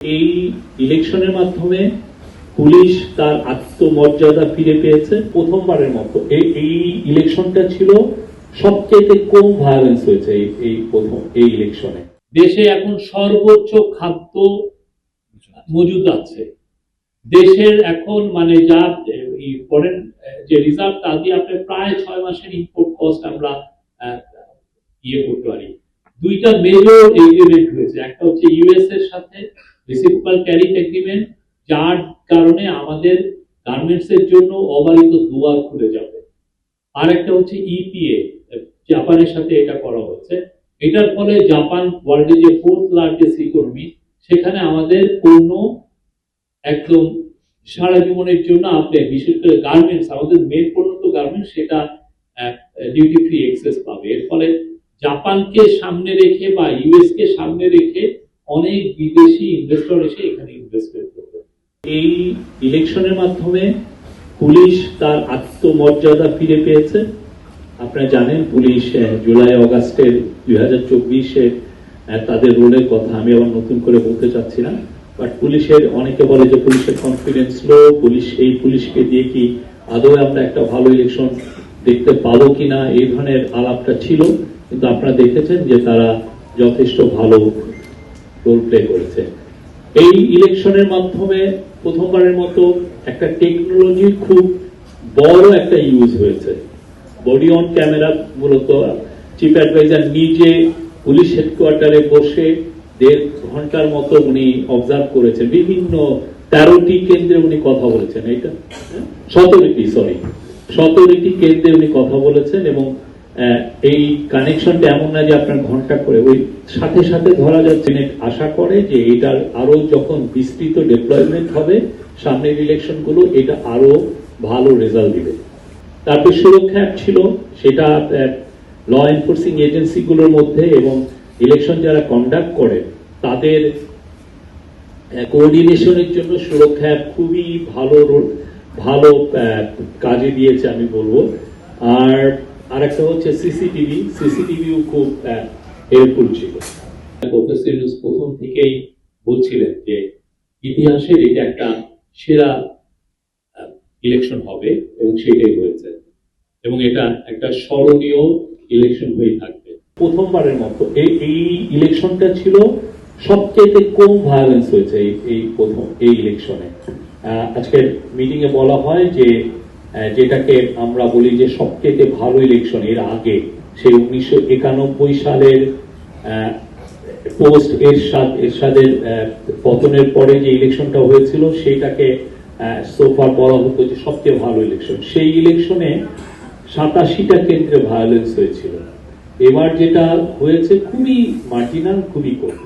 এই ইলেকশনের মাধ্যমে পুলিশ তার আত্মমর্যাদা ফিরে পেয়েছে প্রথমবারের মতো। এই ইলেকশনটা ছিল সবচেয়ে কম ভায়োলেন্স হয়েছে এই ইলেকশনে। দেশে এখন সর্বোচ্চ খাদ্য মজুদ আছে। দেশের এখন মানে যা ফরেন যে রিজার্ভ তা দিয়ে আপনি প্রায় 6 মাসের ইম্পোর্ট কস্ট আমরা করতে পারি। দুইটা মেজর এগ্রিমেন্ট হয়েছে, একটা হচ্ছে ইউএস এর সাথে রেসিপ্রোকাল ট্যারিফ এগ্রিমেন্ট, যার কারণে আমাদের গার্মেন্টস এর জন্য অবারিত দুয়ার খুলে যাবে। আর একটা হচ্ছে ইপিএ, জাপানের সাথে এটা করা হয়েছে। এটার ফলে জাপান ওয়ার্ল্ডের যে 4th লার্জেস্ট ইকোনমি, সেখানে আমাদের পণ্য একদম সারা জীবনের জন্য আপনি বিশেষ করে গার্মেন্টস, আমাদের মেন পণ্য তো গার্মেন্টস, সেটা ডিউটি ফ্রি এক্সেস পাবে। এর ফলে জাপানকে সামনে রেখে বা ইউএস কে সামনে রেখে অনেক বিদেশি ইনভেস্টর এসে এখানে ইনভেস্টমেন্ট করবে। এই ইলেকশনের মাধ্যমে পুলিশ তার আত্মমর্যাদা ফিরে পেয়েছে। আপনারা জানেন পুলিশ জুলাই আগস্টের 2024-এ তাদের রোলের কথা আমি আবার নতুন করে বলতে চাচ্ছি না, বাট পুলিশের অনেকে বলে যে পুলিশের কনফিডেন্স লো, পুলিশকে দিয়ে কি আদৌ আমরা একটা ভালো ইলেকশন দেখতে পাবো কিনা, এই ধরনের আলাপটা ছিল। কিন্তু আপনারা দেখেছেন যে তারা যথেষ্ট ভালো রোল প্লে করেছে। এই ইলেকশনের মাধ্যমে প্রথমবারের মতো একটা টেকনোলজির খুব বড় একটা ইউজ হয়েছে। বডি অন ক্যামেরা, মূলত চিফ অ্যাডভাইজার নিজে পুলিশ হেডকোয়ার্টারে বসে 1.5 ঘন্টার মতো উনি অবজার্ভ করেছেন, বিভিন্ন 13টি কেন্দ্রে উনি কথা বলেছেন। এটা 17টি কেন্দ্রে উনি কথা বলেছেন। এবং এই কানেকশনটা এমন না যে আপনার ঘন্টা করে, ওই সাথে সাথে ধরা যাচ্ছে। আশা করে যে এটার আরো যখন বিস্তৃত ডেপ্লয়মেন্ট হবে সামনের ইলেকশন গুলো, এটা আরো ভালো রেজাল্ট দিবে। তারপর সুরক্ষা অ্যাপ ছিল, সেটা ল এনফোর্সিং এজেন্সি গুলোর মধ্যে এবং ইলেকশন যারা কন্ডাক্ট করে তাদের কোঅর্ডিনেশনের জন্য সুরক্ষা অ্যাপ খুবই ভালো কাজে দিয়েছে আমি বলবো। আর একটা হচ্ছে সিসিটিভিও খুব হেল্পফুল ছিল। প্রফেসর ইউনূস প্রথম থেকেই বলছিলেন যে ইতিহাসের এটা একটা সেরা ইলেকশন হবে, এবং সেটাই হয়েছে, এবং এটা একটা স্মরণীয় ইলেকশন হয়ে থাকবে। প্রথমবারের মতো এই ইলেকশনটা ছিল সবচেয়ে কম ভায়োলেন্স হয়েছে এই ইলেকশনে। আজকের মিটিং এ বলা হয় যে যেটাকে আমরা বলি যে সবচেয়ে ভালো ইলেকশন এর আগে, সেই 1991 সালের পোস্ট এরশাদের পতনের পরে যে ইলেকশনটা হয়েছিল, সেটাকে সোফার বলা হতো যে সবচেয়ে ভালো ইলেকশন। সেই ইলেকশনে 87টা কেন্দ্রে ভায়োলেন্স হয়েছিল। এবার যেটা হয়েছে খুবই মার্জিনাল, খুবই কম।